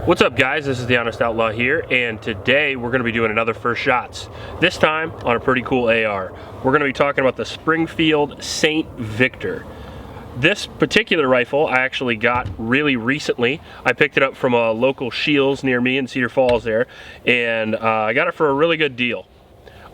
What's up, guys? This is the Honest Outlaw here, and today we're going to be doing another first shots. This time on a pretty cool AR. We're going to be talking about the Springfield Saint Victor. This particular rifle I actually got really recently. I picked it up from a local Shields near me in Cedar Falls there, and I got it for a really good deal.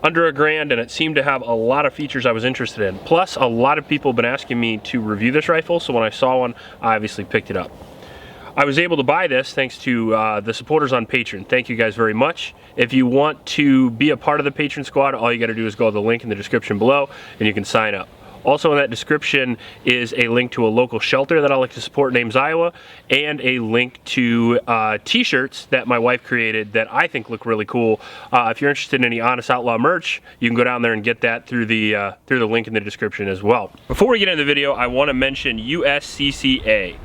Under $1,000, and it seemed to have a lot of features I was interested in. Plus, a lot of people have been asking me to review this rifle, so when I saw one, I obviously picked it up. I was able to buy this thanks to the supporters on Patreon. Thank you guys very much. If you want to be a part of the Patreon squad, all you got to do is go to the link in the description below and you can sign up. Also in that description is a link to a local shelter that I like to support named Iowa, and a link to t-shirts that my wife created that I think look really cool. If you're interested in any Honest Outlaw merch, you can go down there and get that through the link in the description as well. Before we get into the video, I want to mention USCCA.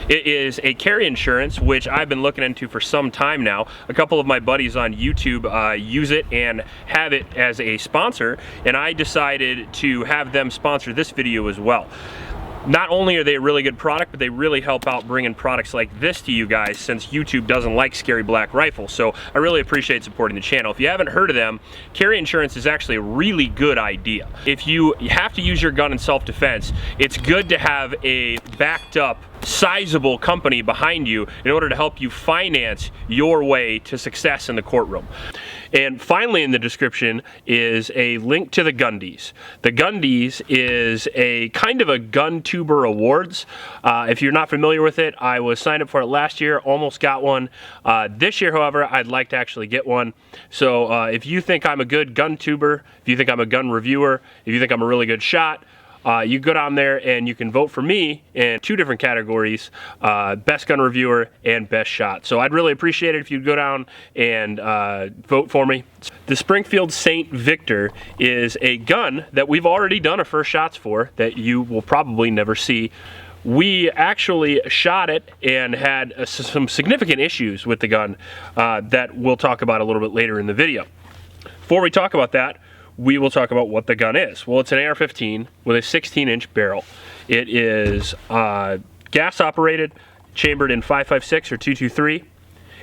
It is a carry insurance, which I've been looking into for some time now. A couple of my buddies on YouTube use it and have it as a sponsor, and I decided to have them sponsor this video as well. Not only are they a really good product, but they really help out bringing products like this to you guys, since YouTube doesn't like scary black rifles. So I really appreciate supporting the channel. If you haven't heard of them, carry insurance is actually a really good idea. If you have to use your gun in self-defense, it's good to have a backed up, sizable company behind you in order to help you finance your way to success in the courtroom. And finally in the description is a link to the Gundys. The Gundys is a kind of a gun tuber awards. If you're not familiar with it, I was signed up for it last year, almost got one. This year, however, I'd like to actually get one. So if you think I'm a good gun tuber, if you think I'm a gun reviewer, if you think I'm a really good shot, you go down there and you can vote for me in 2 different categories, best gun reviewer and best shot. So I'd really appreciate it if you'd go down and vote for me. The Springfield Saint Victor is a gun that we've already done a first shots for that you will probably never see. We actually shot it and had some significant issues with the gun that we'll talk about a little bit later in the video. Before we talk about that, we will talk about what the gun is. Well, it's an AR-15 with a 16-inch barrel. It is gas operated, chambered in 5.56 or 223,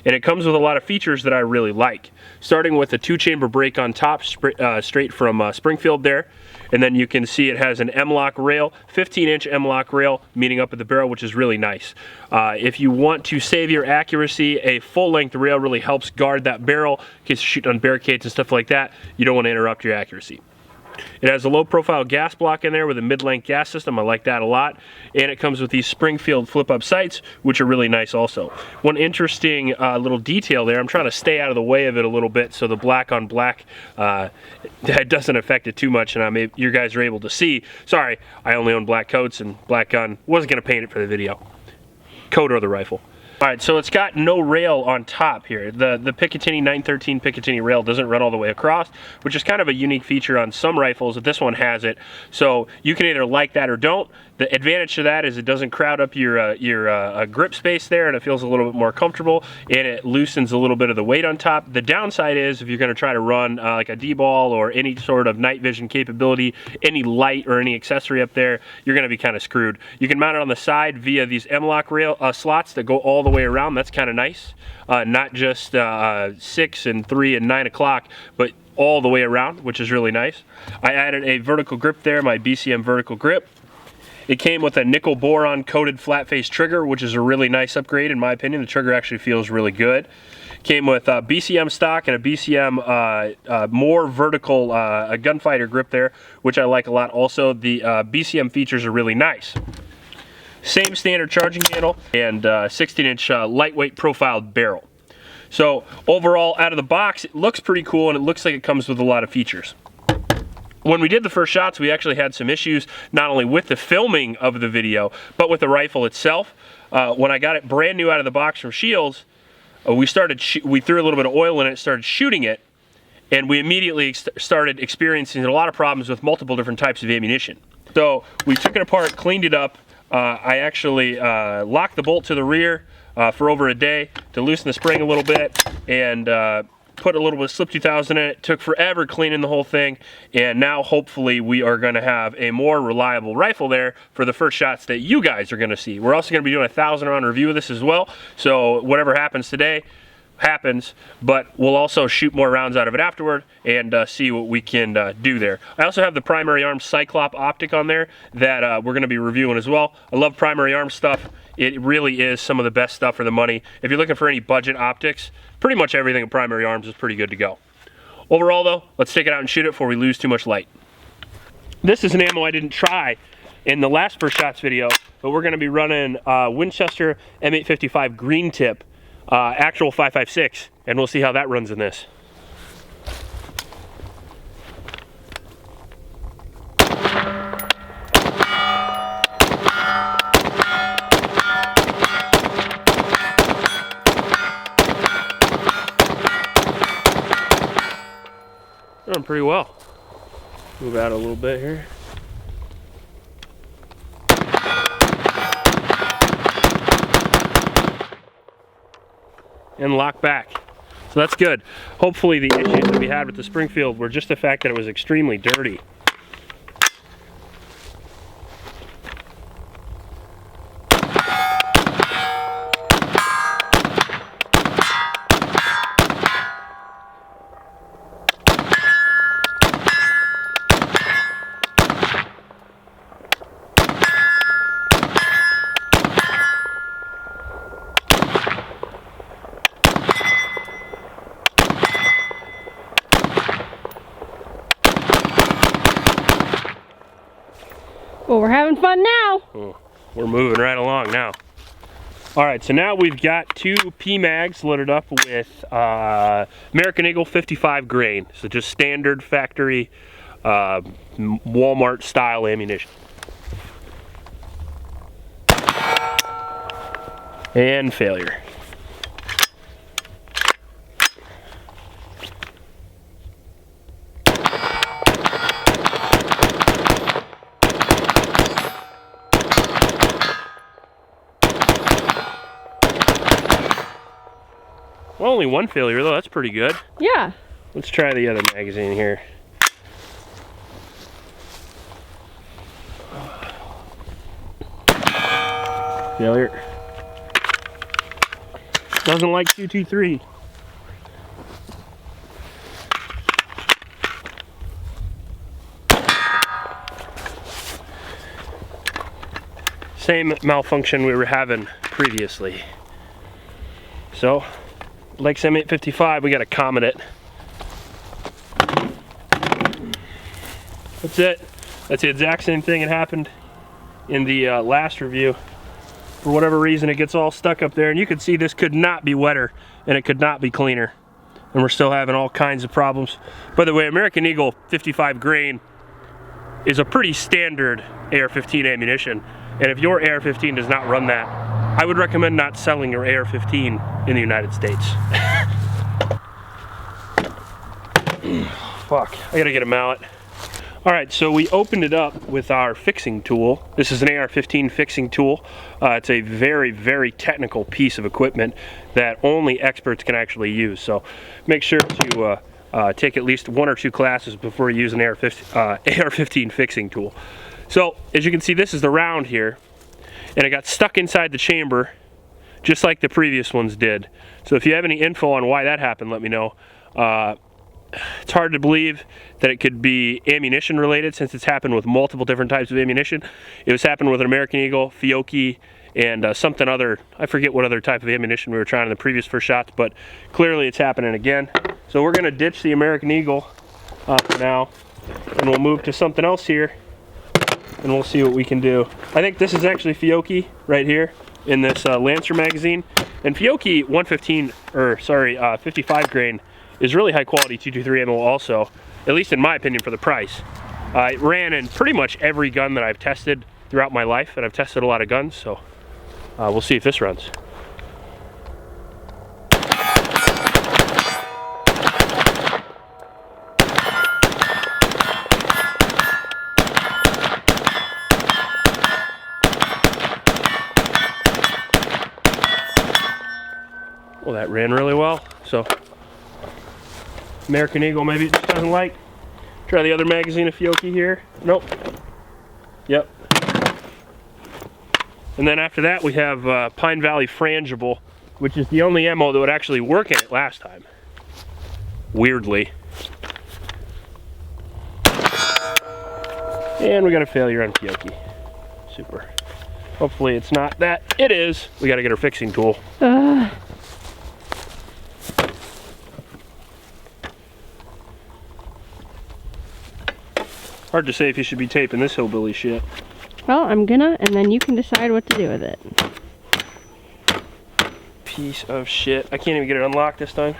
and it comes with a lot of features that I really like. Starting with a 2-chamber break on top, straight from Springfield there, and then you can see it has an Mlok rail, 15-inch Mlok rail meeting up at the barrel, which is really nice. If you want to save your accuracy, a full-length rail really helps guard that barrel in case you're shooting on barricades and stuff like that. You don't want to interrupt your accuracy. It has a low-profile gas block in there with a mid-length gas system. I like that a lot. And it comes with these Springfield flip-up sights, which are really nice also. One interesting little detail there, I'm trying to stay out of the way of it a little bit so the black on black that doesn't affect it too much, and you guys are able to see. Sorry, I only own black coats and black gun. Wasn't going to paint it for the video. Coat or the rifle. Alright, so it's got no rail on top here. The Picatinny 913 Picatinny rail doesn't run all the way across, which is kind of a unique feature on some rifles, but this one has it. So you can either like that or don't. The advantage to that is it doesn't crowd up your grip space there, and it feels a little bit more comfortable, and it loosens a little bit of the weight on top. The downside is if you're going to try to run like a D-ball or any sort of night vision capability, any light or any accessory up there, you're going to be kind of screwed. You can mount it on the side via these Mlok rail slots that go all the way around. That's kind of nice. Not just 6 and 3 and 9 o'clock, but all the way around, which is really nice. I added a vertical grip there, my BCM vertical grip. It came with a nickel boron coated flat face trigger, which is a really nice upgrade in my opinion. The trigger actually feels really good. Came with BCM stock and a BCM more vertical gunfighter grip there, which I like a lot also. The BCM features are really nice. Same standard charging handle and 16-inch lightweight profiled barrel. So overall, out of the box, it looks pretty cool, and it looks like it comes with a lot of features. When we did the first shots, we actually had some issues, not only with the filming of the video, but with the rifle itself. When I got it brand new out of the box from Shields, we threw a little bit of oil in it, started shooting it, and we immediately started experiencing a lot of problems with multiple different types of ammunition. So we took it apart, cleaned it up. I actually locked the bolt to the rear for over a day to loosen the spring a little bit, and put a little bit of slip 2000 in it. Took forever cleaning the whole thing, and now hopefully we are going to have a more reliable rifle there for the first shots that you guys are going to see. We're also going to be doing a 1,000 round review of this as well, so whatever happens today happens, but we'll also shoot more rounds out of it afterward and see what we can do there. I also have the Primary Arms Cyclop optic on there that we're going to be reviewing as well. I love Primary Arms stuff. It really is some of the best stuff for the money. If you're looking for any budget optics, pretty much everything in Primary Arms is pretty good to go. Overall though, let's take it out and shoot it before we lose too much light. This is an ammo I didn't try in the last first shots video, but we're going to be running Winchester M855 green tip, actual 5.56, and we'll see how that runs in this. Running pretty well. Move out a little bit here. And lock back. So that's good. Hopefully the issues that we had with the Springfield were just the fact that it was extremely dirty. Well, we're having fun now. Oh, we're moving right along now. All right, so now we've got two PMags loaded up with American Eagle 55 grain. So just standard factory Walmart style ammunition. And failure. Well, only one failure though, that's pretty good. Yeah. Let's try the other magazine here. Failure. Doesn't like 223. Same malfunction we were having previously. So, like M855, we got to comment it. That's it. That's the exact same thing that happened in the last review. For whatever reason, it gets all stuck up there, and you can see this could not be wetter, and it could not be cleaner. And we're still having all kinds of problems. By the way, American Eagle 55 grain is a pretty standard AR-15 ammunition, and if your AR-15 does not run that, I would recommend not selling your AR-15 in the United States. Fuck, I gotta get a mallet. All right, so we opened it up with our fixing tool. This is an AR-15 fixing tool. It's a very, very technical piece of equipment that only experts can actually use. So make sure to take at least 1 or 2 classes before you use an AR-15 fixing tool. So as you can see, this is the round here, and it got stuck inside the chamber just like the previous ones did. So if you have any info on why that happened, let me know. It's hard to believe that it could be ammunition related, since it's happened with multiple different types of ammunition. It was happened with an American Eagle, Fiocchi, and something other, I forget what other type of ammunition we were trying in the previous first shots, but clearly it's happening again. So we're gonna ditch the American Eagle for now, and we'll move to something else here, and we'll see what we can do. I think this is actually Fiocchi right here in this Lancer magazine. And Fiocchi 55 grain is really high quality 223 ammo also, at least in my opinion for the price. It ran in pretty much every gun that I've tested throughout my life, and I've tested a lot of guns, so we'll see if this runs. Well, that ran really well, so American Eagle, maybe it just doesn't like. Try the other magazine of Fiocchi here. Nope. Yep. And then after that we have Pine Valley Frangible, which is the only ammo that would actually work in it last time. Weirdly. And we got a failure on Fiocchi. Super. Hopefully it's not that. It is. We gotta get our fixing tool. Hard to say if you should be taping this hillbilly shit. Well, I'm gonna, and then you can decide what to do with it. Piece of shit. I can't even get it unlocked this time.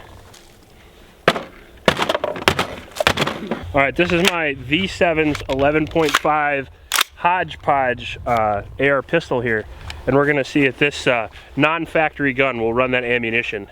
Alright, this is my V7's 11.5 hodgepodge AR pistol here. And we're gonna see if this non-factory gun will run that ammunition.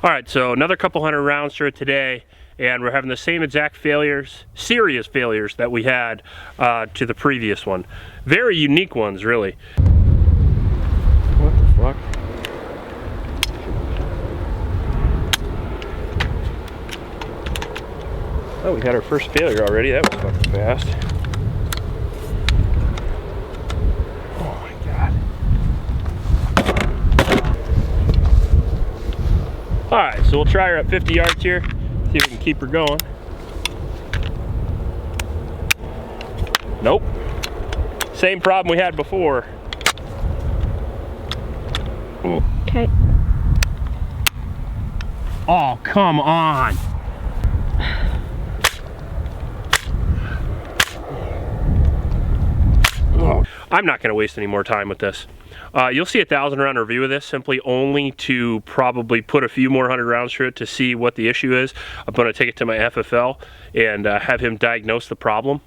Alright, so another couple hundred rounds through it today, and we're having the same exact failures, serious failures that we had to the previous one. Very unique ones, really. What the fuck? Oh, we had our first failure already. That was fucking fast. Alright, so we'll try her at 50 yards here, see if we can keep her going. Nope. Same problem we had before. Okay. Oh, come on! I'm not going to waste any more time with this. You'll see a 1,000 round review of this, simply only to probably put a few more 100 rounds through it to see what the issue is. I'm going to take it to my FFL and have him diagnose the problem.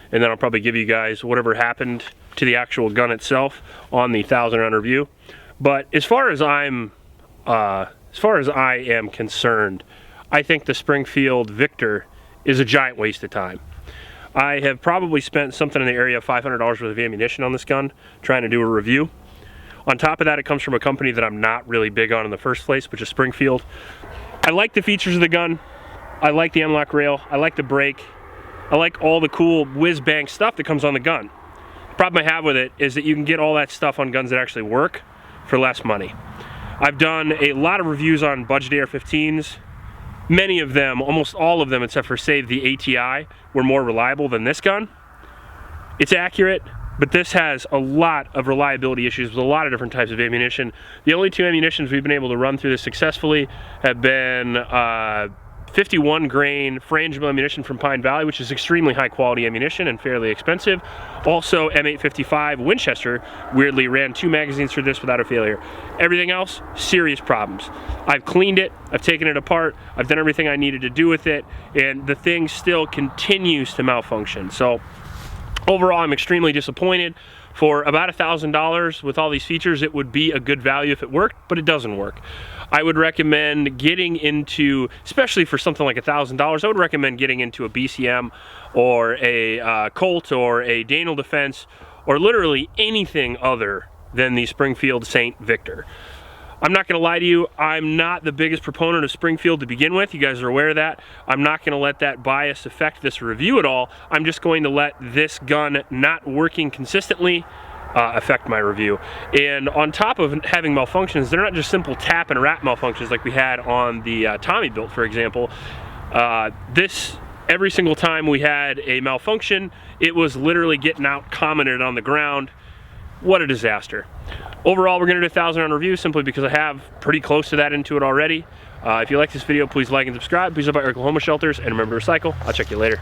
And then I'll probably give you guys whatever happened to the actual gun itself on the 1,000 round review. But as far as I am concerned, I think the Springfield Victor is a giant waste of time. I have probably spent something in the area of $500 worth of ammunition on this gun trying to do a review. On top of that, it comes from a company that I'm not really big on in the first place, which is Springfield. I like the features of the gun. I like the Mlok rail. I like the brake. I like all the cool whiz-bang stuff that comes on the gun. The problem I have with it is that you can get all that stuff on guns that actually work for less money. I've done a lot of reviews on budget AR-15s. Many of them, almost all of them, except for say the ATI, were more reliable than this gun. It's accurate, but this has a lot of reliability issues with a lot of different types of ammunition. The only two ammunitions we've been able to run through this successfully have been 51 grain frangible ammunition from Pine Valley, which is extremely high quality ammunition and fairly expensive. Also M855 Winchester weirdly ran 2 magazines through this without a failure. Everything else, serious problems. I've cleaned it, I've taken it apart, I've done everything I needed to do with it, and the thing still continues to malfunction. So overall, I'm extremely disappointed. For about $1,000 with all these features, it would be a good value if it worked, but it doesn't work. I would recommend getting into, especially for something like $1,000, I would recommend getting into a BCM or a Colt or a Daniel Defense, or literally anything other than the Springfield Saint Victor. I'm not gonna lie to you, I'm not the biggest proponent of Springfield to begin with. You guys are aware of that. I'm not gonna let that bias affect this review at all. I'm just going to let this gun not working consistently affect my review. And on top of having malfunctions, they're not just simple tap and wrap malfunctions like we had on the Tommy built, for example. Every single time we had a malfunction, it was literally getting out commented on the ground. What a disaster. Overall, we're gonna do a 1,000 round review simply because I have pretty close to that into it already. If you like this video, please like and subscribe. Please help out your Oklahoma shelters, and remember to recycle. I'll check you later.